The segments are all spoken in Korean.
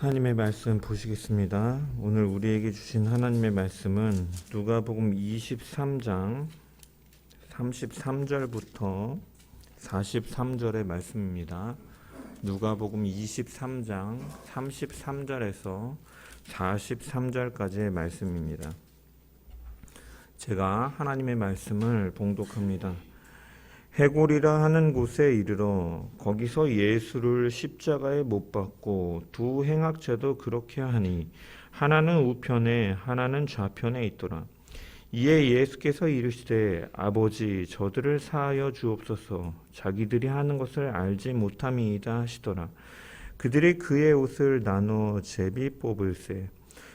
하나님의 말씀 보시겠습니다. 오늘 우리에게 주신 하나님의 말씀은 누가복음 23장 33절부터 43절의 말씀입니다. 누가복음 23장 33절에서 43절까지의 말씀입니다. 제가 하나님의 말씀을 봉독합니다. 해골이라 하는 곳에 이르러 거기서 예수를 십자가에 못 박고 두 행악자도 그렇게 하니 하나는 우편에 하나는 좌편에 있더라. 이에 예수께서 이르시되 아버지 저들을 사하여 주옵소서 자기들이 하는 것을 알지 못함이이다 하시더라. 그들이 그의 옷을 나누어 제비 뽑을세.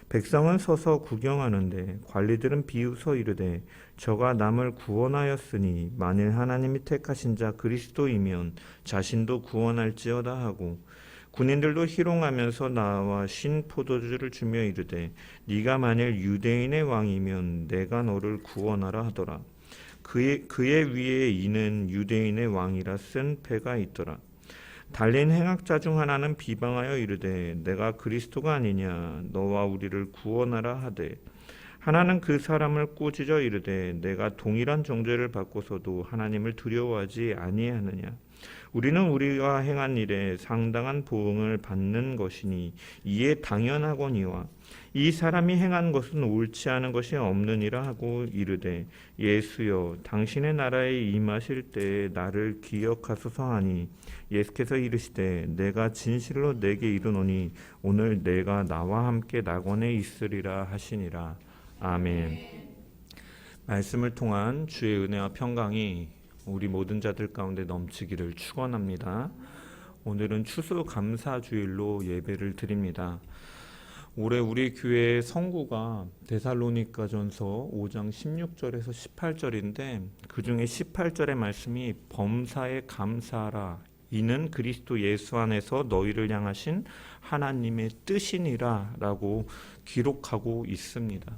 백성은 서서 구경하는데 관리들은 비웃어 이르되 저가 남을 구원하였으니 만일 하나님이 택하신 자 그리스도이면 자신도 구원할지어다 하고 군인들도 희롱하면서 나와 신 포도주를 주며 이르되 네가 만일 유대인의 왕이면 내가 너를 구원하라 하더라. 그의 위에 이는 유대인의 왕이라 쓴 패가 있더라. 달린 행악자 중 하나는 비방하여 이르되 내가 그리스도가 아니냐 너와 우리를 구원하라 하되 하나는 그 사람을 꾸짖어 이르되 내가 동일한 정죄를 받고서도 하나님을 두려워하지 아니하느냐 우리는 우리가 행한 일에 상당한 보응을 받는 것이니 이에 당연하거니와 이 사람이 행한 것은 옳지 않은 것이 없느니라 하고 이르되 예수여 당신의 나라에 임하실 때에 나를 기억하소서 하니 예수께서 이르시되 내가 진실로 내게 이르노니 오늘 내가 나와 함께 낙원에 있으리라 하시니라. 아멘. 말씀을 통한 주의 은혜와 평강이 우리 모든 자들 가운데 넘치기를 축원합니다. 오늘은 추수감사주일로 예배를 드립니다. 올해 우리 교회의 성구가 데살로니가전서 5장 16절에서 18절인데 그 중에 18절의 말씀이 범사에 감사하라 이는 그리스도 예수 안에서 너희를 향하신 하나님의 뜻이니라 라고 기록하고 있습니다.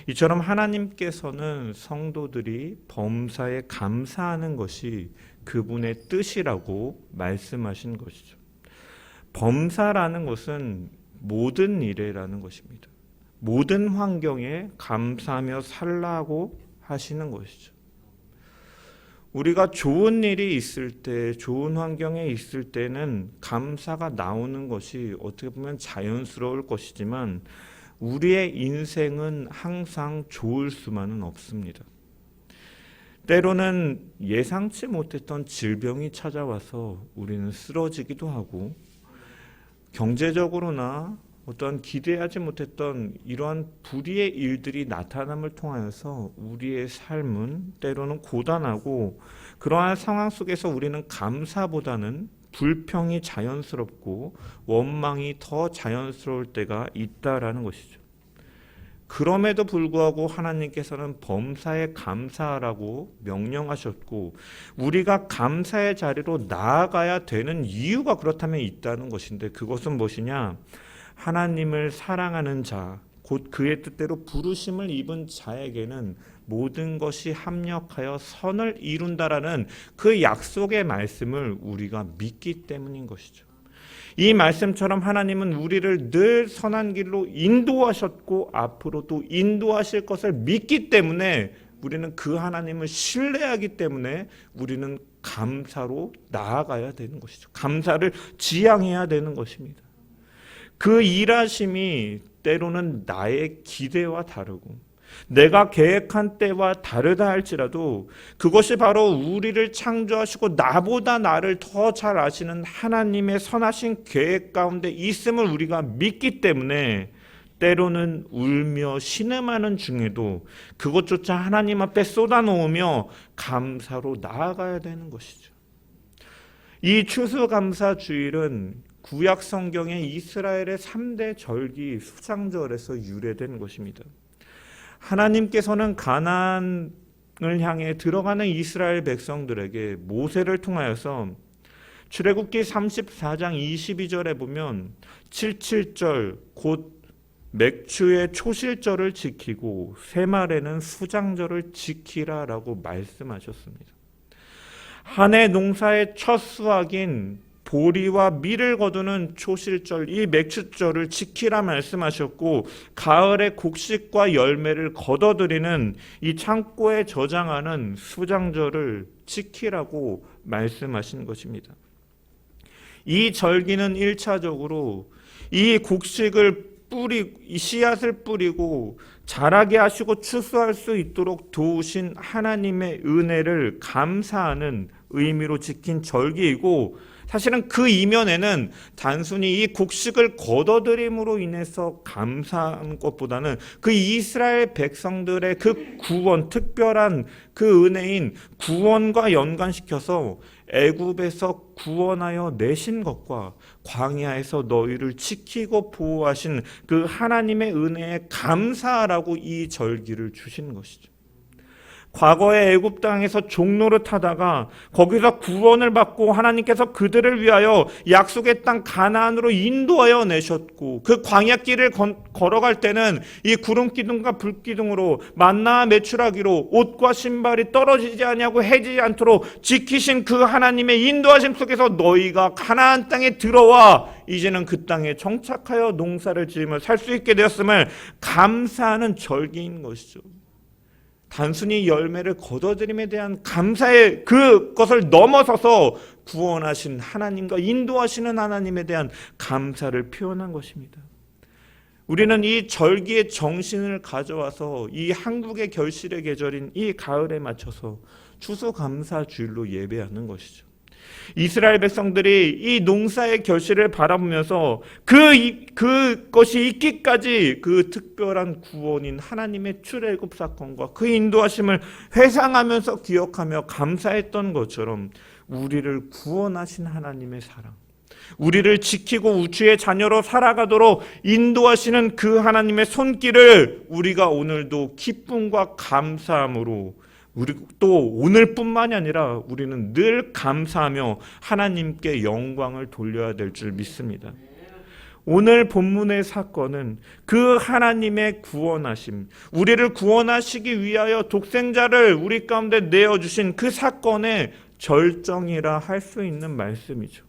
이처럼 하나님께서는 성도들이 범사에 감사하는 것이 그분의 뜻이라고 말씀하신 것이죠. 범사라는 것은 모든 일에라는 것입니다. 모든 환경에 감사하며 살라고 하시는 것이죠. 우리가 좋은 일이 있을 때, 좋은 환경에 있을 때는 감사가 나오는 것이 어떻게 보면 자연스러울 것이지만 우리의 인생은 항상 좋을 수만은 없습니다. 때로는 예상치 못했던 질병이 찾아와서 우리는 쓰러지기도 하고 경제적으로나 어떤 기대하지 못했던 이러한 불의의 일들이 나타남을 통하여서 우리의 삶은 때로는 고단하고 그러한 상황 속에서 우리는 감사보다는 불평이 자연스럽고 원망이 더 자연스러울 때가 있다라는 것이죠. 그럼에도 불구하고 하나님께서는 범사에 감사하라고 명령하셨고 우리가 감사의 자리로 나아가야 되는 이유가 그렇다면 있다는 것인데 그것은 무엇이냐? 하나님을 사랑하는 자, 곧 그의 뜻대로 부르심을 입은 자에게는 모든 것이 합력하여 선을 이룬다라는 그 약속의 말씀을 우리가 믿기 때문인 것이죠. 이 말씀처럼 하나님은 우리를 늘 선한 길로 인도하셨고 앞으로도 인도하실 것을 믿기 때문에 우리는 그 하나님을 신뢰하기 때문에 우리는 감사로 나아가야 되는 것이죠. 감사를 지향해야 되는 것입니다. 그 일하심이 때로는 나의 기대와 다르고 내가 계획한 때와 다르다 할지라도 그것이 바로 우리를 창조하시고 나보다 나를 더 잘 아시는 하나님의 선하신 계획 가운데 있음을 우리가 믿기 때문에 때로는 울며 신음하는 중에도 그것조차 하나님 앞에 쏟아놓으며 감사로 나아가야 되는 것이죠. 이 추수감사주일은 구약 성경의 이스라엘의 3대 절기 수장절에서 유래된 것입니다. 하나님께서는 가나안을 향해 들어가는 이스라엘 백성들에게 모세를 통하여서 출애굽기 34장 22절에 보면 77절 곧 맥추의 초실절을 지키고 새말에는 수장절을 지키라라고 말씀하셨습니다. 한 해 농사의 첫 수확인 보리와 밀을 거두는 초실절, 이 맥추절을 지키라 말씀하셨고, 가을의 곡식과 열매를 걷어들이는 이 창고에 저장하는 수장절을 지키라고 말씀하신 것입니다. 이 절기는 1차적으로 이 곡식을 이 씨앗을 뿌리고 자라게 하시고 추수할 수 있도록 도우신 하나님의 은혜를 감사하는 의미로 지킨 절기이고, 사실은 그 이면에는 단순히 이 곡식을 걷어들임으로 인해서 감사한 것보다는 그 이스라엘 백성들의 그 구원, 특별한 그 은혜인 구원과 연관시켜서 애굽에서 구원하여 내신 것과 광야에서 너희를 지키고 보호하신 그 하나님의 은혜에 감사하라고 이 절기를 주신 것이죠. 과거에 애굽 땅에서 종노릇하다가 거기서 구원을 받고 하나님께서 그들을 위하여 약속의 땅 가나안으로 인도하여 내셨고, 그 광야길을 걸어갈 때는 이 구름 기둥과 불 기둥으로 만나와 메추라기로 옷과 신발이 떨어지지 아니하고 해지지 않도록 지키신 그 하나님의 인도하심 속에서 너희가 가나안 땅에 들어와 이제는 그 땅에 정착하여 농사를 지으며 살 수 있게 되었음을 감사하는 절기인 것이죠. 단순히 열매를 거둬들임에 대한 감사의 그것을 넘어서서 구원하신 하나님과 인도하시는 하나님에 대한 감사를 표현한 것입니다. 우리는 이 절기의 정신을 가져와서 이 한국의 결실의 계절인 이 가을에 맞춰서 추수감사주일로 예배하는 것이죠. 이스라엘 백성들이 이 농사의 결실을 바라보면서 그것이 있기까지 그 특별한 구원인 하나님의 출애굽 사건과 그 인도하심을 회상하면서 기억하며 감사했던 것처럼, 우리를 구원하신 하나님의 사랑, 우리를 지키고 우주의 자녀로 살아가도록 인도하시는 그 하나님의 손길을 우리가 오늘도 기쁨과 감사함으로, 우리 또 오늘뿐만이 아니라 우리는 늘 감사하며 하나님께 영광을 돌려야 될 줄 믿습니다. 오늘 본문의 사건은 그 하나님의 구원하심, 우리를 구원하시기 위하여 독생자를 우리 가운데 내어주신 그 사건의 절정이라 할 수 있는 말씀이죠.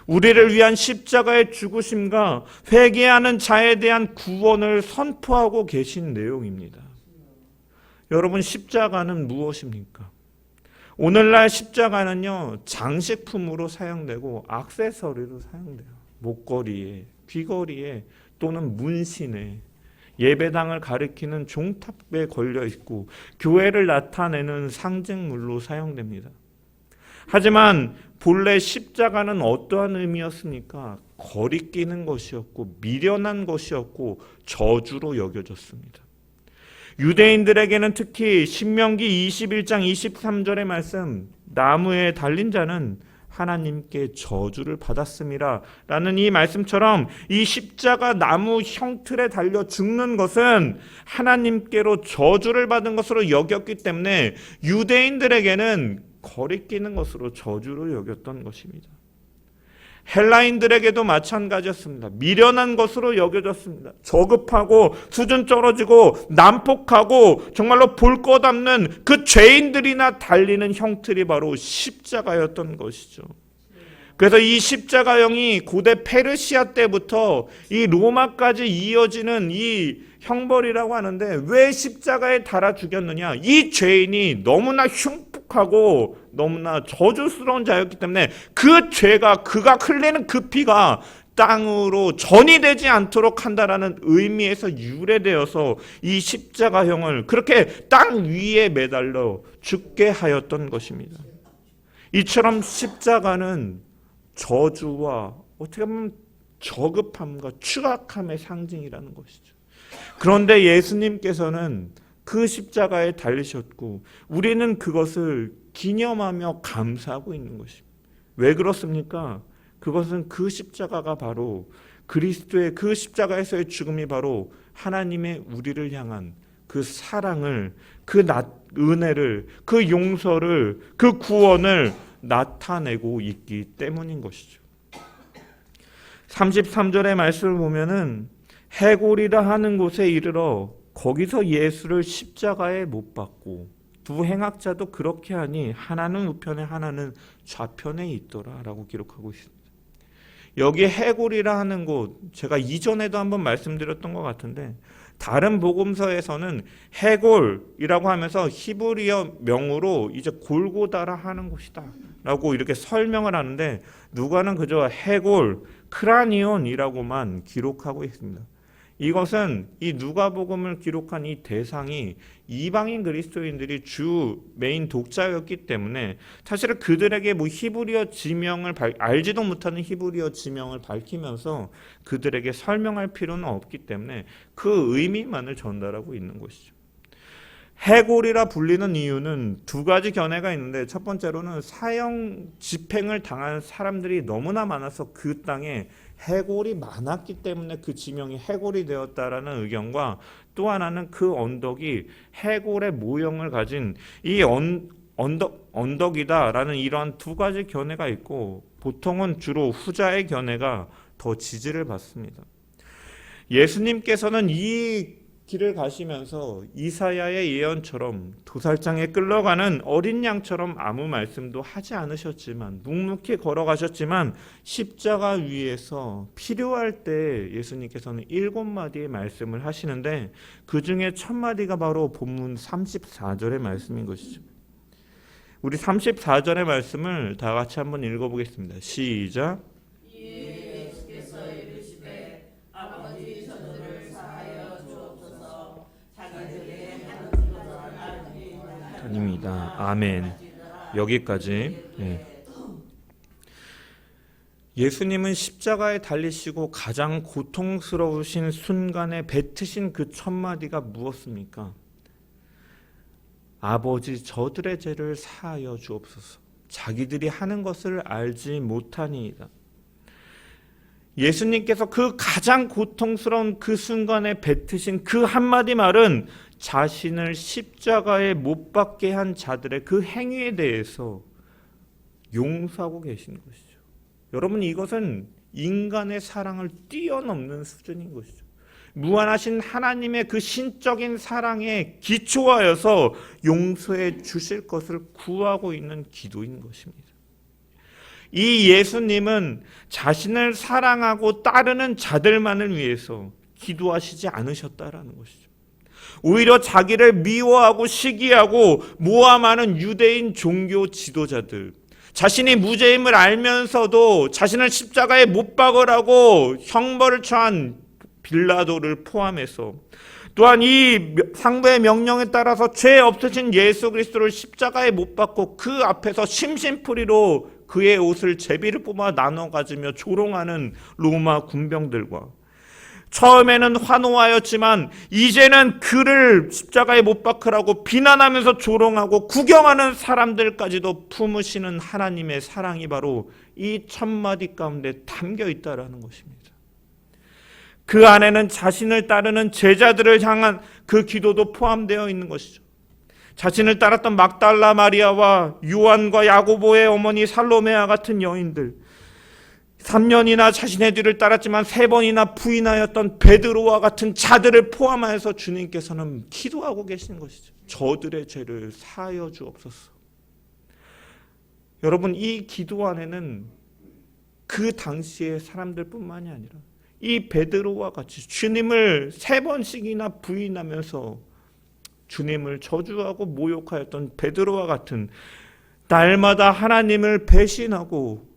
우리를 위한 십자가의 죽으심과 회개하는 자에 대한 구원을 선포하고 계신 내용입니다. 여러분, 십자가는 무엇입니까? 오늘날 십자가는요, 장식품으로 사용되고 액세서리로 사용돼요. 목걸이에, 귀걸이에, 또는 문신에, 예배당을 가리키는 종탑에 걸려 있고 교회를 나타내는 상징물로 사용됩니다. 하지만 본래 십자가는 어떠한 의미였습니까? 거리끼는 것이었고 미련한 것이었고 저주로 여겨졌습니다. 유대인들에게는 특히 신명기 21장 23절의 말씀, 나무에 달린 자는 하나님께 저주를 받았음이라 라는 이 말씀처럼, 이 십자가 나무 형틀에 달려 죽는 것은 하나님께로 저주를 받은 것으로 여겼기 때문에 유대인들에게는 거리끼는 것으로 저주로 여겼던 것입니다. 헬라인들에게도 마찬가지였습니다. 미련한 것으로 여겨졌습니다. 저급하고 수준 떨어지고 난폭하고 정말로 볼 것 없는 그 죄인들이나 달리는 형틀이 바로 십자가였던 것이죠. 그래서 이 십자가형이 고대 페르시아 때부터 이 로마까지 이어지는 이 형벌이라고 하는데, 왜 십자가에 달아 죽였느냐? 이 죄인이 너무나 흉폭하고 너무나 저주스러운 자였기 때문에 그 죄가, 그가 흘리는 그 피가 땅으로 전이되지 않도록 한다라는 의미에서 유래되어서 이 십자가형을 그렇게 땅 위에 매달려 죽게 하였던 것입니다. 이처럼 십자가는 저주와 어떻게 보면 저급함과 추악함의 상징이라는 것이죠. 그런데 예수님께서는 그 십자가에 달리셨고 우리는 그것을 기념하며 감사하고 있는 것입니다. 왜 그렇습니까? 그것은 그 십자가가 바로 그리스도의 그 십자가에서의 죽음이 바로 하나님의 우리를 향한 그 사랑을, 그 은혜를, 그 용서를, 그 구원을 나타내고 있기 때문인 것이죠. 33절의 말씀을 보면은 해골이라 하는 곳에 이르러 거기서 예수를 십자가에 못 박고 두 행악자도 그렇게 하니 하나는 우편에 하나는 좌편에 있더라 라고 기록하고 있습니다. 여기 해골이라 하는 곳, 제가 이전에도 한번 말씀드렸던 것 같은데 다른 복음서에서는 해골이라고 하면서 히브리어 명으로 이제 골고다라 하는 곳이다 라고 이렇게 설명을 하는데, 누가는 그저 해골, 크라니온이라고만 기록하고 있습니다. 이것은 이 누가복음을 기록한 이 대상이 이방인 그리스도인들이 주 메인 독자였기 때문에 사실은 그들에게 뭐 히브리어 지명을 알지도 못하는 히브리어 지명을 밝히면서 그들에게 설명할 필요는 없기 때문에 그 의미만을 전달하고 있는 것이죠. 해골이라 불리는 이유는 두 가지 견해가 있는데, 첫 번째로는 사형 집행을 당한 사람들이 너무나 많아서 그 땅에 해골이 많았기 때문에 그 지명이 해골이 되었다라는 의견과, 또 하나는 그 언덕이 해골의 모형을 가진 이 언덕이다라는 이러한 두 가지 견해가 있고, 보통은 주로 후자의 견해가 더 지지를 받습니다. 예수님께서는 이 길을 가시면서 이사야의 예언처럼 도살장에 끌려가는 어린 양처럼 아무 말씀도 하지 않으셨지만, 묵묵히 걸어가셨지만 십자가 위에서 필요할 때 예수님께서는 7마디의 말씀을 하시는데, 그 중에 첫 마디가 바로 본문 34절의 말씀인 것이죠. 우리 34절의 말씀을 다 같이 한번 읽어보겠습니다. 시작. 입니다. 아멘. 여기까지. 네. 예수님은 십자가에 달리시고 가장 고통스러우신 순간에 뱉으신 그 첫 마디가 무엇입니까? 아버지, 저들의 죄를 사하여 주옵소서. 자기들이 하는 것을 알지 못하니이다. 예수님께서 그 가장 고통스러운 그 순간에 뱉으신 그 한마디 말은 자신을 십자가에 못 박게 한 자들의 그 행위에 대해서 용서하고 계신 것이죠. 여러분, 이것은 인간의 사랑을 뛰어넘는 수준인 것이죠. 무한하신 하나님의 그 신적인 사랑에 기초하여서 용서해 주실 것을 구하고 있는 기도인 것입니다. 이 예수님은 자신을 사랑하고 따르는 자들만을 위해서 기도하시지 않으셨다라는 것이죠. 오히려 자기를 미워하고 시기하고 모함하는 유대인 종교 지도자들, 자신이 무죄임을 알면서도 자신을 십자가에 못 박으라고 형벌을 처한 빌라도를 포함해서, 또한 이 상부의 명령에 따라서 죄 없으신 예수 그리스도를 십자가에 못 박고 그 앞에서 심심풀이로 그의 옷을 제비를 뽑아 나눠 가지며 조롱하는 로마 군병들과, 처음에는 환호하였지만 이제는 그를 십자가에 못 박으라고 비난하면서 조롱하고 구경하는 사람들까지도 품으시는 하나님의 사랑이 바로 이 첫 마디 가운데 담겨 있다라는 것입니다. 그 안에는 자신을 따르는 제자들을 향한 그 기도도 포함되어 있는 것이죠. 자신을 따랐던 막달라 마리아와 요한과 야고보의 어머니 살로메아 같은 여인들, 3년이나 자신의 뒤를 따랐지만 3번이나 부인하였던 베드로와 같은 자들을 포함하여서 주님께서는 기도하고 계시는 것이죠. 저들의 죄를 사하여 주옵소서. 여러분, 이 기도 안에는 그 당시의 사람들뿐만이 아니라 이 베드로와 같이 주님을 3번씩이나 부인하면서 주님을 저주하고 모욕하였던 베드로와 같은, 날마다 하나님을 배신하고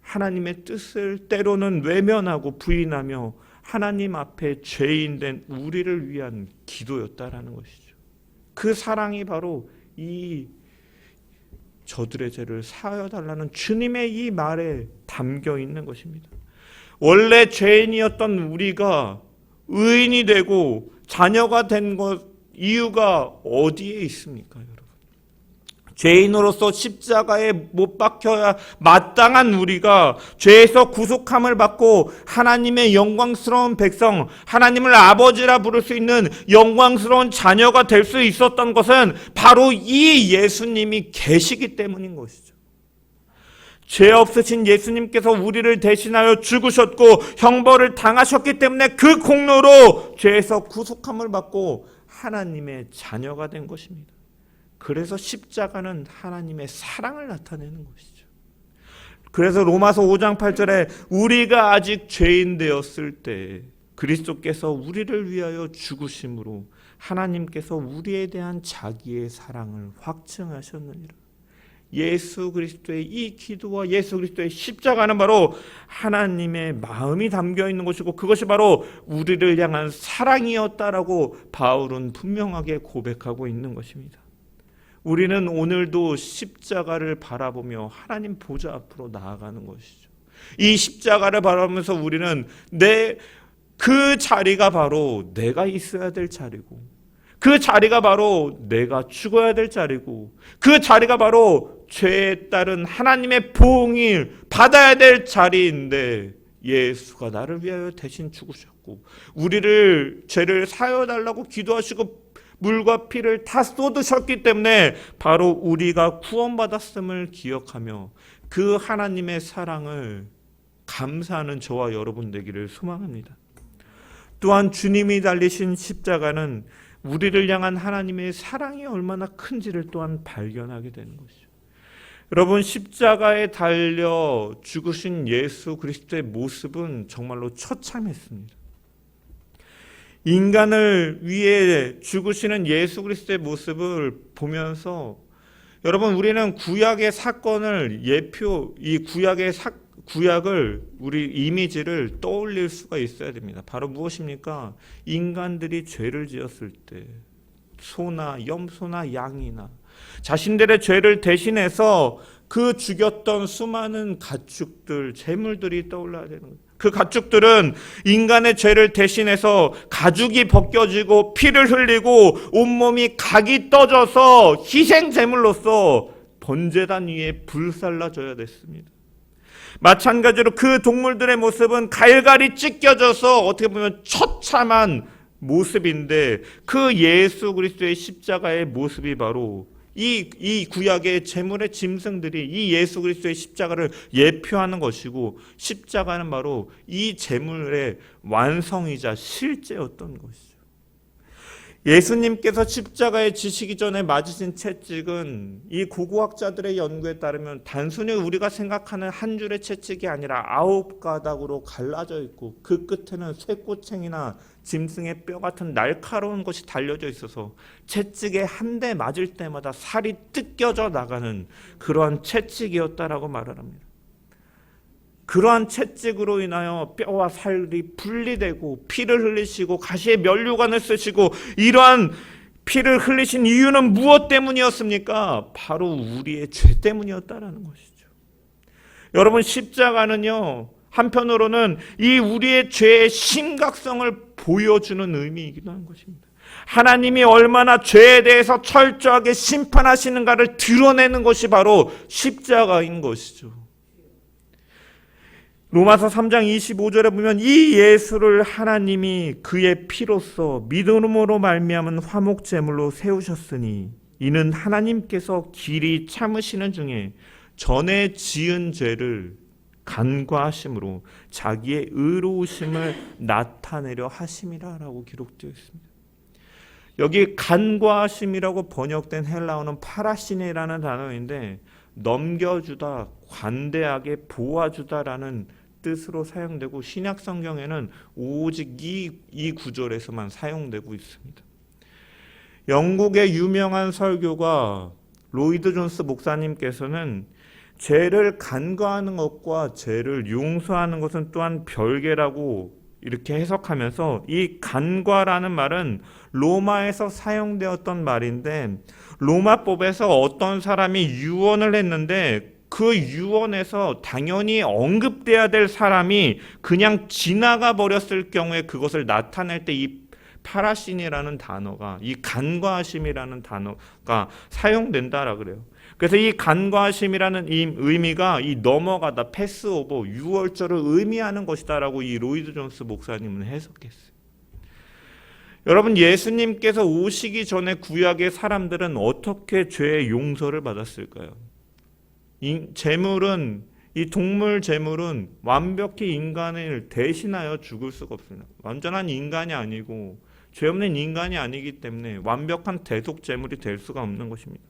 하나님의 뜻을 때로는 외면하고 부인하며 하나님 앞에 죄인된 우리를 위한 기도였다라는 것이죠. 그 사랑이 바로 이 저들의 죄를 사하여 달라는 주님의 이 말에 담겨 있는 것입니다. 원래 죄인이었던 우리가 의인이 되고 자녀가 된 것, 이유가 어디에 있습니까, 여러분? 죄인으로서 십자가에 못 박혀야 마땅한 우리가 죄에서 구속함을 받고 하나님의 영광스러운 백성, 하나님을 아버지라 부를 수 있는 영광스러운 자녀가 될 수 있었던 것은 바로 이 예수님이 계시기 때문인 것이죠. 죄 없으신 예수님께서 우리를 대신하여 죽으셨고 형벌을 당하셨기 때문에 그 공로로 죄에서 구속함을 받고 하나님의 자녀가 된 것입니다. 그래서 십자가는 하나님의 사랑을 나타내는 것이죠. 그래서 로마서 5장 8절에 우리가 아직 죄인 되었을 때 그리스도께서 우리를 위하여 죽으심으로 하나님께서 우리에 대한 자기의 사랑을 확증하셨느니라. 예수 그리스도의 이 기도와 예수 그리스도의 십자가는 바로 하나님의 마음이 담겨 있는 것이고 그것이 바로 우리를 향한 사랑이었다라고 바울은 분명하게 고백하고 있는 것입니다. 우리는 오늘도 십자가를 바라보며 하나님 보좌 앞으로 나아가는 것이죠. 이 십자가를 바라보면서 우리는 그 자리가 바로 내가 있어야 될 자리고 그 자리가 바로 내가 죽어야 될 자리고 그 자리가 바로 죄에 따른 하나님의 보응을 받아야 될 자리인데 예수가 나를 위하여 대신 죽으셨고 우리를 죄를 사여달라고 기도하시고 물과 피를 다 쏟으셨기 때문에 바로 우리가 구원받았음을 기억하며 그 하나님의 사랑을 감사하는 저와 여러분 되기를 소망합니다. 또한 주님이 달리신 십자가는 우리를 향한 하나님의 사랑이 얼마나 큰지를 또한 발견하게 되는 것이죠. 여러분, 십자가에 달려 죽으신 예수 그리스도의 모습은 정말로 처참했습니다. 인간을 위해 죽으시는 예수 그리스도의 모습을 보면서 여러분 우리는 구약의 사건을 구약을 우리 이미지를 떠올릴 수가 있어야 됩니다. 바로 무엇입니까? 인간들이 죄를 지었을 때 소나 염소나 양이나 자신들의 죄를 대신해서 그 죽였던 수많은 가축들, 재물들이 떠올라야 되는 거예요. 그 가축들은 인간의 죄를 대신해서 가죽이 벗겨지고 피를 흘리고 온몸이 각이 떠져서 희생 제물로서 번제단 위에 불살라져야 됐습니다. 마찬가지로 그 동물들의 모습은 갈갈이 찢겨져서 어떻게 보면 처참한 모습인데 그 예수 그리스도의 십자가의 모습이 바로 이 구약의 제물의 짐승들이 이 예수 그리스도의 십자가를 예표하는 것이고 십자가는 바로 이 제물의 완성이자 실제였던 것이죠. 예수님께서 십자가에 지시기 전에 맞으신 채찍은 이 고고학자들의 연구에 따르면 단순히 우리가 생각하는 한 줄의 채찍이 아니라 9가닥으로 갈라져 있고 그 끝에는 쇠꼬챙이나 짐승의 뼈 같은 날카로운 것이 달려져 있어서 채찍에 한 대 맞을 때마다 살이 뜯겨져 나가는 그러한 채찍이었다라고 말을 합니다. 그러한 채찍으로 인하여 뼈와 살이 분리되고 피를 흘리시고 가시에 면류관을 쓰시고 이러한 피를 흘리신 이유는 무엇 때문이었습니까? 바로 우리의 죄 때문이었다라는 것이죠. 여러분, 십자가는요 한편으로는 이 우리의 죄의 심각성을 보여주는 의미이기도 한 것입니다. 하나님이 얼마나 죄에 대해서 철저하게 심판하시는가를 드러내는 것이 바로 십자가인 것이죠. 로마서 3장 25절에 보면 이 예수를 하나님이 그의 피로써 믿음으로 말미암은 화목제물로 세우셨으니 이는 하나님께서 길이 참으시는 중에 전에 지은 죄를 간과하심으로 자기의 의로우심을 나타내려 하심이라 라고 기록되어 있습니다. 여기 간과하심이라고 번역된 헬라어는 파라시네라는 단어인데 넘겨주다, 관대하게 보아주다라는 뜻으로 사용되고 신약 성경에는 오직 이 구절에서만 사용되고 있습니다. 영국의 유명한 설교가 로이드 존스 목사님께서는 죄를 간과하는 것과 죄를 용서하는 것은 또한 별개라고 이렇게 해석하면서 이 간과라는 말은 로마에서 사용되었던 말인데 로마법에서 어떤 사람이 유언을 했는데 그 유언에서 당연히 언급돼야 될 사람이 그냥 지나가 버렸을 경우에 그것을 나타낼 때 이 파라신이라는 단어가 이 간과하심이라는 단어가 사용된다라 그래요. 그래서 이 간과하심이라는 이 의미가 이 넘어가다 패스오버 유월절을 의미하는 것이다라고 이 로이드 존스 목사님은 해석했어요. 여러분, 예수님께서 오시기 전에 구약의 사람들은 어떻게 죄의 용서를 받았을까요? 이 동물 제물은 완벽히 인간을 대신하여 죽을 수가 없습니다. 완전한 인간이 아니고 죄 없는 인간이 아니기 때문에 완벽한 대속 제물이 될 수가 없는 것입니다.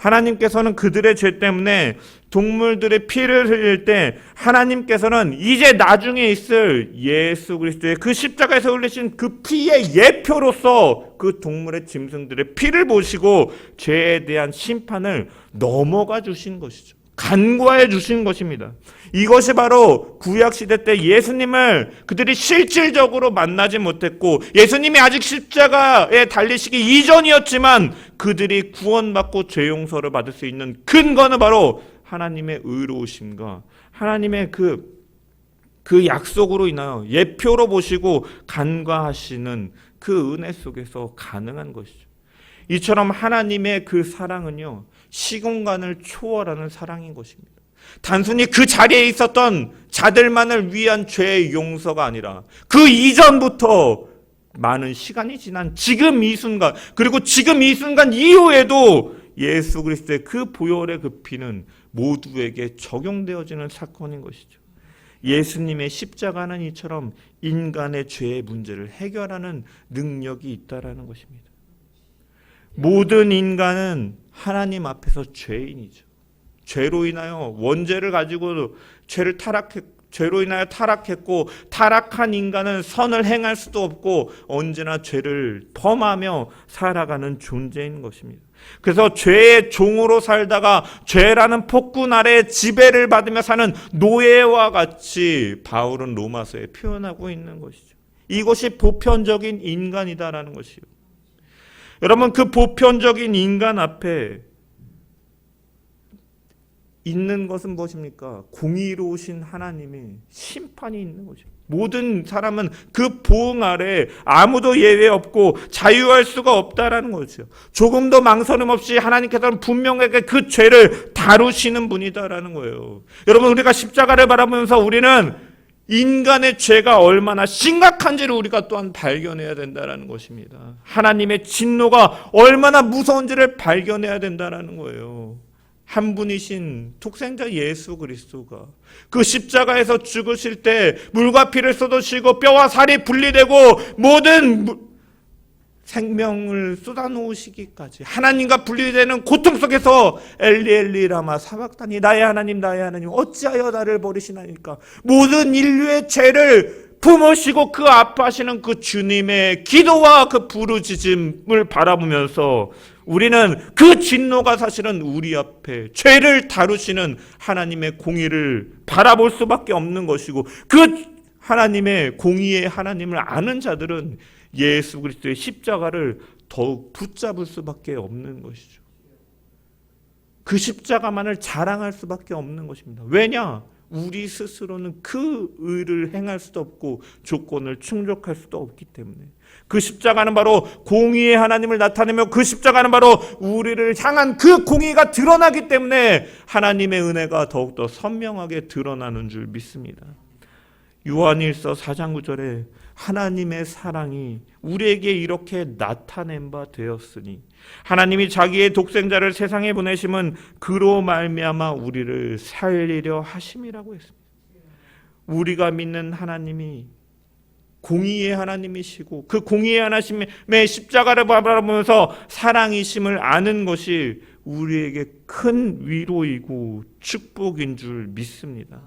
하나님께서는 그들의 죄 때문에 동물들의 피를 흘릴 때 하나님께서는 이제 나중에 있을 예수 그리스도의 그 십자가에서 흘리신 그 피의 예표로서 그 동물의 짐승들의 피를 보시고 죄에 대한 심판을 넘어가 주신 것이죠. 간과해 주신 것입니다. 이것이 바로 구약시대 때 예수님을 그들이 실질적으로 만나지 못했고 예수님이 아직 십자가에 달리시기 이전이었지만 그들이 구원받고 죄 용서를 받을 수 있는 근거는 바로 하나님의 의로우심과 하나님의 그 약속으로 인하여 예표로 보시고 간과하시는 그 은혜 속에서 가능한 것이죠. 이처럼 하나님의 그 사랑은요, 시공간을 초월하는 사랑인 것입니다. 단순히 그 자리에 있었던 자들만을 위한 죄의 용서가 아니라 그 이전부터 많은 시간이 지난 지금 이 순간, 그리고 지금 이 순간 이후에도 예수 그리스도의 그 보혈의 그 피는 모두에게 적용되어지는 사건인 것이죠. 예수님의 십자가는 이처럼 인간의 죄의 문제를 해결하는 능력이 있다라는 것입니다. 모든 인간은 하나님 앞에서 죄인이죠. 죄로 인하여 원죄를 가지고 죄로 인하여 타락했고, 타락한 인간은 선을 행할 수도 없고 언제나 죄를 범하며 살아가는 존재인 것입니다. 그래서 죄의 종으로 살다가 죄라는 폭군 아래 지배를 받으며 사는 노예와 같이 바울은 로마서에 표현하고 있는 것이죠. 이것이 보편적인 인간이다라는 것이요. 여러분, 그 보편적인 인간 앞에 있는 것은 무엇입니까? 공의로우신 하나님의 심판이 있는 거죠. 모든 사람은 그 보응 아래 아무도 예외 없고 자유할 수가 없다라는 거죠. 조금도 망설임 없이 하나님께서는 분명하게 그 죄를 다루시는 분이다라는 거예요. 여러분, 우리가 십자가를 바라보면서 우리는 인간의 죄가 얼마나 심각한지를 우리가 또한 발견해야 된다라는 것입니다. 하나님의 진노가 얼마나 무서운지를 발견해야 된다라는 거예요. 한 분이신 독생자 예수 그리스도가 그 십자가에서 죽으실 때 물과 피를 쏟으시고 뼈와 살이 분리되고 모든 생명을 쏟아놓으시기까지 하나님과 분리되는 고통 속에서 엘리 엘리 라마 사박다니 나의 하나님 어찌하여 나를 버리시나이까 모든 인류의 죄를 품으시고 그 아파하시는 그 주님의 기도와 그 부르짖음을 바라보면서 우리는 그 진노가 사실은 우리 앞에 죄를 다루시는 하나님의 공의를 바라볼 수밖에 없는 것이고, 그 하나님의 공의의 하나님을 아는 자들은 예수 그리스도의 십자가를 더욱 붙잡을 수밖에 없는 것이죠. 그 십자가만을 자랑할 수밖에 없는 것입니다. 왜냐? 우리 스스로는 그 의를 행할 수도 없고 조건을 충족할 수도 없기 때문에. 그 십자가는 바로 공의의 하나님을 나타내며 그 십자가는 바로 우리를 향한 그 공의가 드러나기 때문에 하나님의 은혜가 더욱더 선명하게 드러나는 줄 믿습니다. 요한일서 4장 9절에 하나님의 사랑이 우리에게 이렇게 나타낸 바 되었으니 하나님이 자기의 독생자를 세상에 보내심은 그로 말미암아 우리를 살리려 하심이라고 했습니다. 우리가 믿는 하나님이 공의의 하나님이시고 그 공의의 하나님의 십자가를 바라보면서 사랑이심을 아는 것이 우리에게 큰 위로이고 축복인 줄 믿습니다.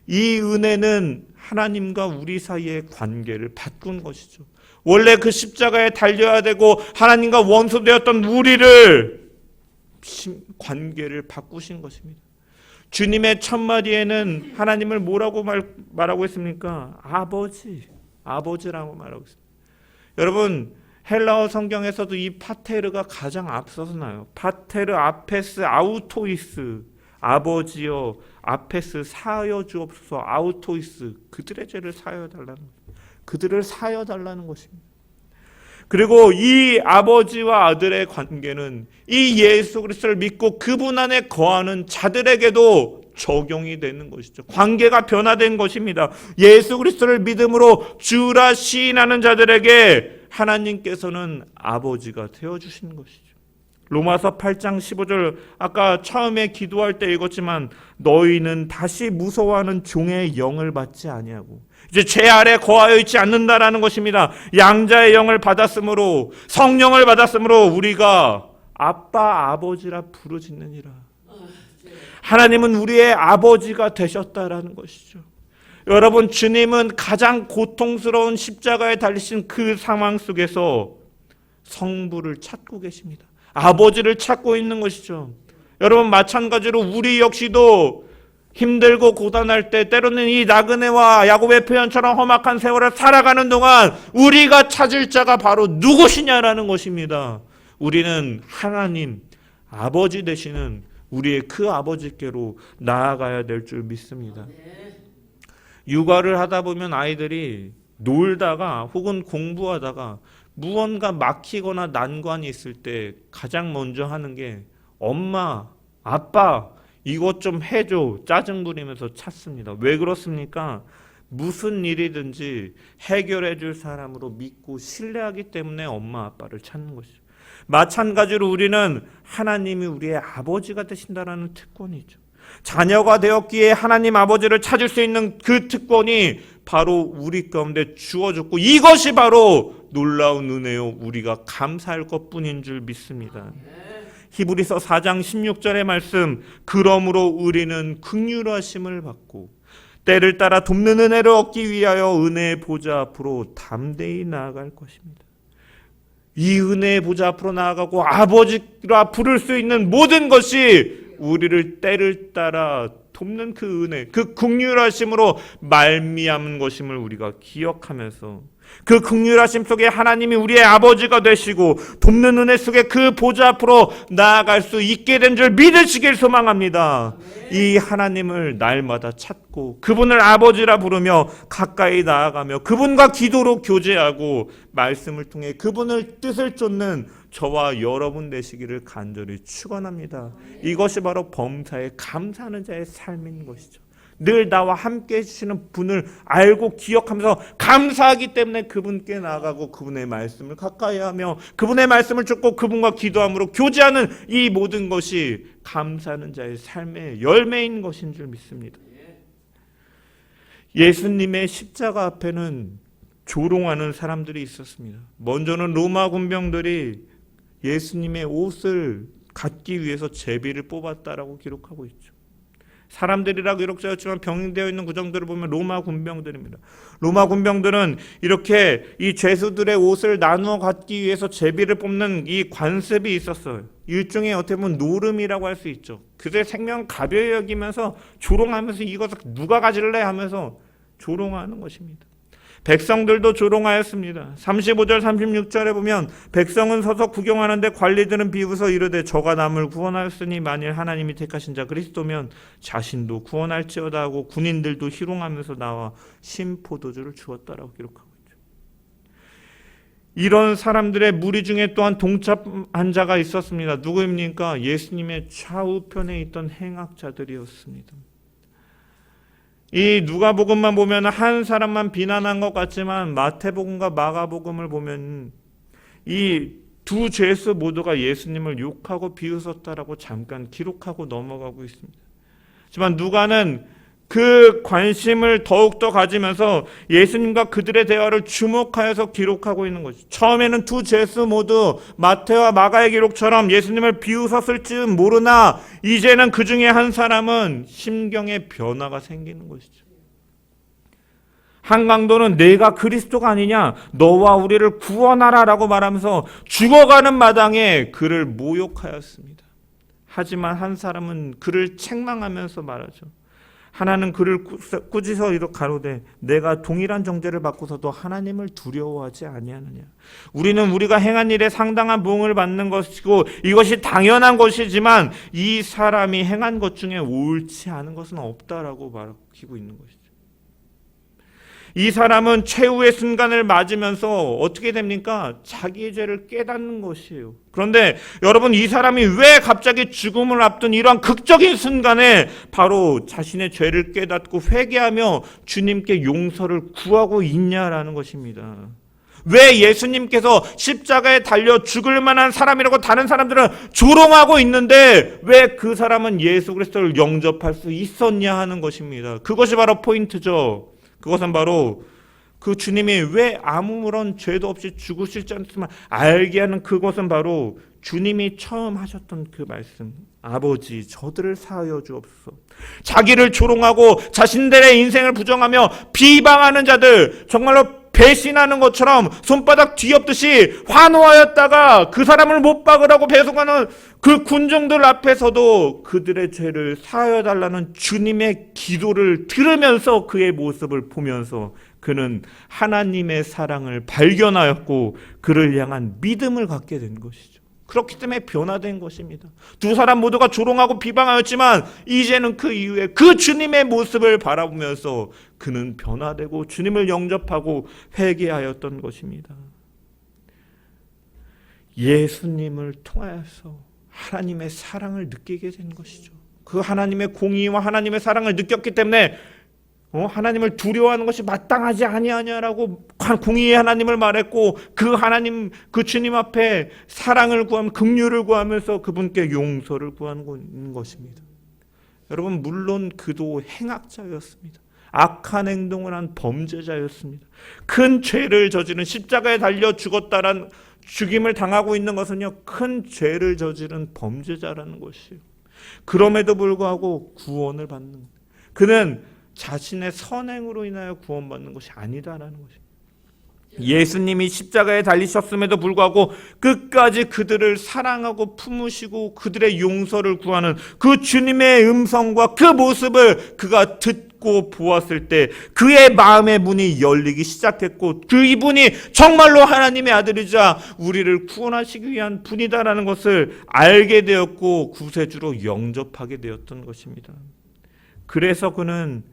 이 은혜는 하나님과 우리 사이의 관계를 바꾼 것이죠. 원래 그 십자가에 달려야 되고 하나님과 원수되었던 우리를 관계를 바꾸신 것입니다. 주님의 첫마디에는 하나님을 뭐라고 말하고 있습니까? 아버지라고 말하고 있습니다. 여러분, 헬라어 성경에서도 이 파테르가 가장 앞서서 나요. 파테르, 아페스, 아우토이스. 아버지여, 아페스 사하여 주옵소서, 아우토이스. 그들의 죄를 사하여 달라는 것입니다. 그들을 사하여 달라는 것입니다. 그리고 이 아버지와 아들의 관계는 이 예수 그리스도를 믿고 그분 안에 거하는 자들에게도 적용이 되는 것이죠. 관계가 변화된 것입니다. 예수 그리스도를 믿음으로 주라 시인하는 자들에게 하나님께서는 아버지가 되어주신 것이죠. 로마서 8장 15절, 아까 처음에 기도할 때 읽었지만 너희는 다시 무서워하는 종의 영을 받지 아니하고 이제 죄 아래 거하여 있지 않는다라는 것입니다. 양자의 영을 받았으므로, 성령을 받았으므로 우리가 아빠 아버지라 부르짖느니라. 하나님은 우리의 아버지가 되셨다라는 것이죠. 여러분, 주님은 가장 고통스러운 십자가에 달리신 그 상황 속에서 성부를 찾고 계십니다. 아버지를 찾고 있는 것이죠. 여러분, 마찬가지로 우리 역시도 힘들고 고단할 때 때로는 이 나그네와 야곱의 표현처럼 험악한 세월을 살아가는 동안 우리가 찾을 자가 바로 누구시냐라는 것입니다. 우리는 하나님, 아버지 되시는 우리의 그 아버지께로 나아가야 될 줄 믿습니다. 육아를 하다 보면 아이들이 놀다가 혹은 공부하다가 무언가 막히거나 난관이 있을 때 가장 먼저 하는 게 엄마, 아빠 이것 좀 해줘 짜증 부리면서 찾습니다. 왜 그렇습니까? 무슨 일이든지 해결해 줄 사람으로 믿고 신뢰하기 때문에 엄마, 아빠를 찾는 것이죠. 마찬가지로 우리는 하나님이 우리의 아버지가 되신다라는 특권이죠. 자녀가 되었기에 하나님 아버지를 찾을 수 있는 그 특권이 바로 우리 가운데 주어졌고 이것이 바로 놀라운 은혜요 우리가 감사할 것뿐인 줄 믿습니다. 히브리서 4장 16절의 말씀, 그러므로 우리는 긍휼하심을 받고 때를 따라 돕는 은혜를 얻기 위하여 은혜의 보좌 앞으로 담대히 나아갈 것입니다. 이 은혜의 보좌 앞으로 나아가고 아버지라 부를 수 있는 모든 것이 우리를 때를 따라 돕는 그 은혜, 그 긍휼하심으로 말미암은 것임을 우리가 기억하면서 그 긍휼하심 속에 하나님이 우리의 아버지가 되시고 돕는 은혜 속에 그 보좌 앞으로 나아갈 수 있게 된 줄 믿으시길 소망합니다. 이 하나님을 날마다 찾고 그분을 아버지라 부르며 가까이 나아가며 그분과 기도로 교제하고 말씀을 통해 그분을 뜻을 쫓는 저와 여러분 되시기를 간절히 축원합니다. 이것이 바로 범사에 감사하는 자의 삶인 것이죠. 늘 나와 함께 해주시는 분을 알고 기억하면서 감사하기 때문에 그분께 나아가고 그분의 말씀을 가까이 하며 그분의 말씀을 쫓고 그분과 기도함으로 교제하는 이 모든 것이 감사하는 자의 삶의 열매인 것인 줄 믿습니다. 예수님의 십자가 앞에는 조롱하는 사람들이 있었습니다. 먼저는 로마 군병들이 예수님의 옷을 갖기 위해서 제비를 뽑았다라고 기록하고 있죠. 사람들이라고 기록되었지만 병행되어 있는 구정들을 보면 로마 군병들입니다. 로마 군병들은 이렇게 이 죄수들의 옷을 나누어 갖기 위해서 제비를 뽑는 이 관습이 있었어요. 일종의 어떻게 보면 노름이라고 할 수 있죠. 그들의 생명 가벼이 여기면서 조롱하면서 이것을 누가 가질래 하면서 조롱하는 것입니다. 백성들도 조롱하였습니다. 35절 36절에 보면 백성은 서서 구경하는데 관리들은 비웃어 이르되 저가 남을 구원하였으니 만일 하나님이 택하신 자 그리스도면 자신도 구원할지어다 하고 군인들도 희롱하면서 나와 신포도주를 주었다라고 기록하고 있죠. 이런 사람들의 무리 중에 또한 동참한 자가 있었습니다. 누구입니까? 예수님의 좌우편에 있던 행악자들이었습니다. 이 누가복음만 보면 한 사람만 비난한 것 같지만 마태복음과 마가복음을 보면 이 두 죄수 모두가 예수님을 욕하고 비웃었다라고 잠깐 기록하고 넘어가고 있습니다. 하지만 누가는 그 관심을 더욱더 가지면서 예수님과 그들의 대화를 주목하여서 기록하고 있는 것이죠. 처음에는 두 죄수 모두 마태와 마가의 기록처럼 예수님을 비웃었을지는 모르나 이제는 그 중에 한 사람은 심경의 변화가 생기는 것이죠. 한강도는 내가 그리스도가 아니냐, 너와 우리를 구원하라 라고 말하면서 죽어가는 마당에 그를 모욕하였습니다. 하지만 한 사람은 그를 책망하면서 말하죠. 하나는 그를 꾸짖어 이렇게 가로되 내가 동일한 정죄를 받고서도 하나님을 두려워하지 아니하느냐. 우리는 우리가 행한 일에 상당한 보응을 받는 것이고 이것이 당연한 것이지만 이 사람이 행한 것 중에 옳지 않은 것은 없다라고 말하고 있는 것이죠. 이 사람은 최후의 순간을 맞으면서 어떻게 됩니까? 자기의 죄를 깨닫는 것이에요. 그런데 여러분, 이 사람이 왜 갑자기 죽음을 앞둔 이러한 극적인 순간에 바로 자신의 죄를 깨닫고 회개하며 주님께 용서를 구하고 있냐라는 것입니다. 왜 예수님께서 십자가에 달려 죽을 만한 사람이라고 다른 사람들은 조롱하고 있는데 왜 그 사람은 예수 그리스도를 영접할 수 있었냐 하는 것입니다. 그것이 바로 포인트죠. 그것은 바로 그 주님이 왜 아무런 죄도 없이 죽으실 줄 알게 하는 그것은 바로 주님이 처음 하셨던 그 말씀. 아버지, 저들을 사하여 주옵소서. 자기를 조롱하고 자신들의 인생을 부정하며 비방하는 자들, 정말로 배신하는 것처럼 손바닥 뒤엎듯이 환호하였다가 그 사람을 못 박으라고 배송하는 그 군중들 앞에서도 그들의 죄를 사하여 달라는 주님의 기도를 들으면서 그의 모습을 보면서 그는 하나님의 사랑을 발견하였고 그를 향한 믿음을 갖게 된 것이죠. 그렇기 때문에 변화된 것입니다. 두 사람 모두가 조롱하고 비방하였지만 이제는 그 이후에 그 주님의 모습을 바라보면서 그는 변화되고 주님을 영접하고 회개하였던 것입니다. 예수님을 통하여서 하나님의 사랑을 느끼게 된 것이죠. 그 하나님의 공의와 하나님의 사랑을 느꼈기 때문에 하나님을 두려워하는 것이 마땅하지 아니하냐라고 공의의 하나님을 말했고 그 하나님, 그 주님 앞에 사랑을 구하며 긍휼을 구하면서 그분께 용서를 구하는 것입니다. 여러분, 물론 그도 행악자였습니다. 악한 행동을 한 범죄자였습니다. 큰 죄를 저지른, 십자가에 달려 죽었다란 죽임을 당하고 있는 것은요, 큰 죄를 저지른 범죄자라는 것이에요. 그럼에도 불구하고 구원을 받는, 그는 자신의 선행으로 인하여 구원받는 것이 아니다라는 것입니다. 예수님이 십자가에 달리셨음에도 불구하고 끝까지 그들을 사랑하고 품으시고 그들의 용서를 구하는 그 주님의 음성과 그 모습을 그가 듣고 보았을 때 그의 마음의 문이 열리기 시작했고 그 이분이 정말로 하나님의 아들이자 우리를 구원하시기 위한 분이다라는 것을 알게 되었고 구세주로 영접하게 되었던 것입니다. 그래서 그는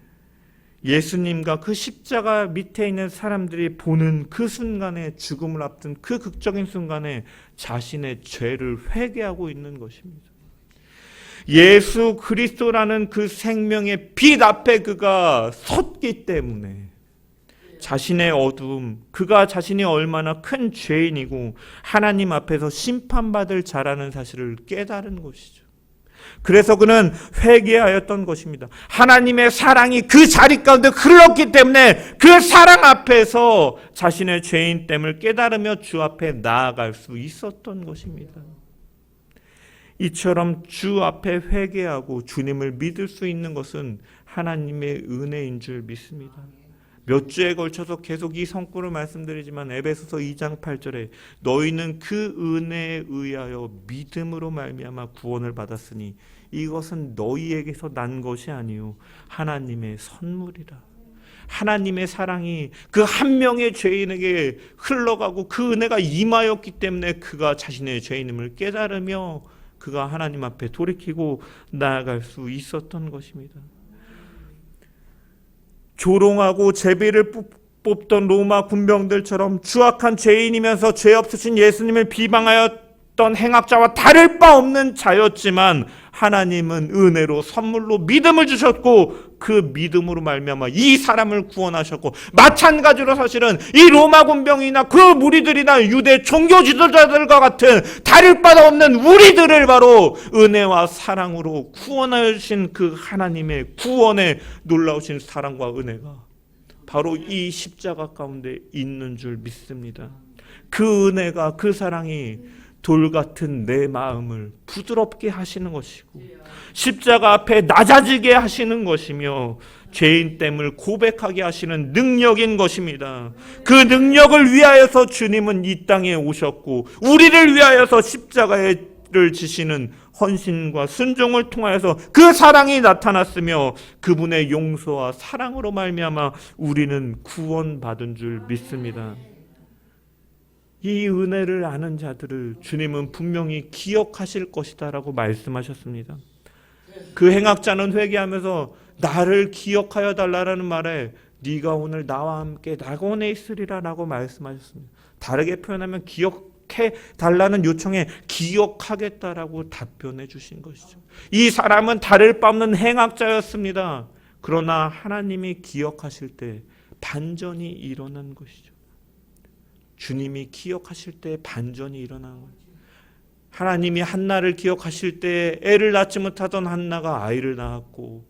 예수님과 그 십자가 밑에 있는 사람들이 보는 그 순간에, 죽음을 앞둔 그 극적인 순간에 자신의 죄를 회개하고 있는 것입니다. 예수 그리스도라는 그 생명의 빛 앞에 그가 섰기 때문에 자신의 어두움, 그가 자신이 얼마나 큰 죄인이고 하나님 앞에서 심판받을 자라는 사실을 깨달은 것이죠. 그래서 그는 회개하였던 것입니다. 하나님의 사랑이 그 자리 가운데 흘렀기 때문에 그 사랑 앞에서 자신의 죄인됨을 깨달으며 주 앞에 나아갈 수 있었던 것입니다. 이처럼 주 앞에 회개하고 주님을 믿을 수 있는 것은 하나님의 은혜인 줄 믿습니다. 몇 주에 걸쳐서 계속 이 성구를 말씀드리지만 에베소서 2장 8절에 너희는 그 은혜에 의하여 믿음으로 말미암아 구원을 받았으니 이것은 너희에게서 난 것이 아니요 하나님의 선물이라. 하나님의 사랑이 그 한 명의 죄인에게 흘러가고 그 은혜가 임하였기 때문에 그가 자신의 죄인임을 깨달으며 그가 하나님 앞에 돌이키고 나아갈 수 있었던 것입니다. 조롱하고 제비를 뽑던 로마 군병들처럼 추악한 죄인이면서 죄 없으신 예수님을 비방하였던 행악자와 다를 바 없는 자였지만 하나님은 은혜로 선물로 믿음을 주셨고 그 믿음으로 말미암아 이 사람을 구원하셨고 마찬가지로 사실은 이 로마 군병이나 그 무리들이나 유대 종교 지도자들과 같은 다를 바 없는 우리들을 바로 은혜와 사랑으로 구원하여 주신 그 하나님의 구원의 놀라우신 사랑과 은혜가 바로 이 십자가 가운데 있는 줄 믿습니다. 그 은혜가, 그 사랑이 돌 같은 내 마음을 부드럽게 하시는 것이고 십자가 앞에 낮아지게 하시는 것이며 죄인됨을 고백하게 하시는 능력인 것입니다. 그 능력을 위하여서 주님은 이 땅에 오셨고 우리를 위하여서 십자가를 지시는 헌신과 순종을 통하여서 그 사랑이 나타났으며 그분의 용서와 사랑으로 말미암아 우리는 구원받은 줄 믿습니다. 이 은혜를 아는 자들을 주님은 분명히 기억하실 것이다 라고 말씀하셨습니다. 그 행악자는 회개하면서 나를 기억하여 달라는 말에 네가 오늘 나와 함께 낙원에 있으리라 라고 말씀하셨습니다. 다르게 표현하면 기억해 달라는 요청에 기억하겠다라고 답변해 주신 것이죠. 이 사람은 다를 바 없는 행악자였습니다. 그러나 하나님이 기억하실 때 반전이 일어난 것이죠. 주님이 기억하실 때 반전이 일어나는 거예요. 하나님이 한나를 기억하실 때 애를 낳지 못하던 한나가 아이를 낳았고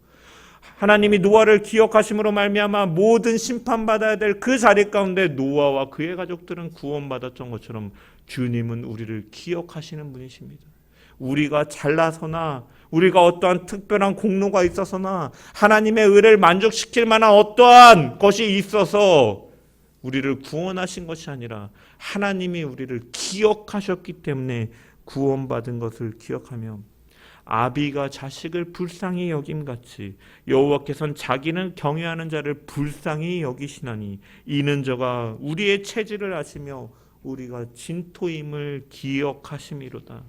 하나님이 노아를 기억하심으로 말미암아 모든 심판받아야 될 그 자리 가운데 노아와 그의 가족들은 구원받았던 것처럼 주님은 우리를 기억하시는 분이십니다. 우리가 잘나서나 우리가 어떠한 특별한 공로가 있어서나 하나님의 의를 만족시킬 만한 어떠한 것이 있어서 우리를 구원하신 것이 아니라 하나님이 우리를 기억하셨기 때문에 구원받은 것을 기억하며 아비가 자식을 불쌍히 여김같이 여호와께서는 자기는 경외하는 자를 불쌍히 여기시나니 이는 저가 우리의 체질을 아시며 우리가 진토임을 기억하심이로다.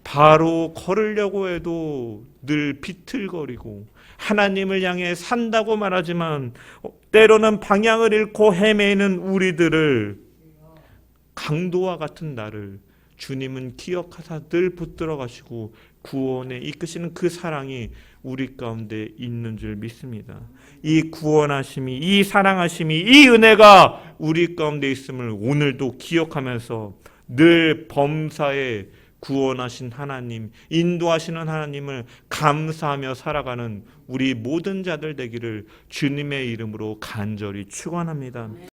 바로 걸으려고 해도 늘 비틀거리고 하나님을 향해 산다고 말하지만 때로는 방향을 잃고 헤매는 우리들을, 강도와 같은 나를 주님은 기억하사 늘 붙들어 가시고 구원에 이끄시는 그 사랑이 우리 가운데 있는 줄 믿습니다. 이 구원하심이, 이 사랑하심이, 이 은혜가 우리 가운데 있음을 오늘도 기억하면서 늘 범사에 구원하신 하나님, 인도하시는 하나님을 감사하며 살아가는 우리 모든 자들 되기를 주님의 이름으로 간절히 축원합니다.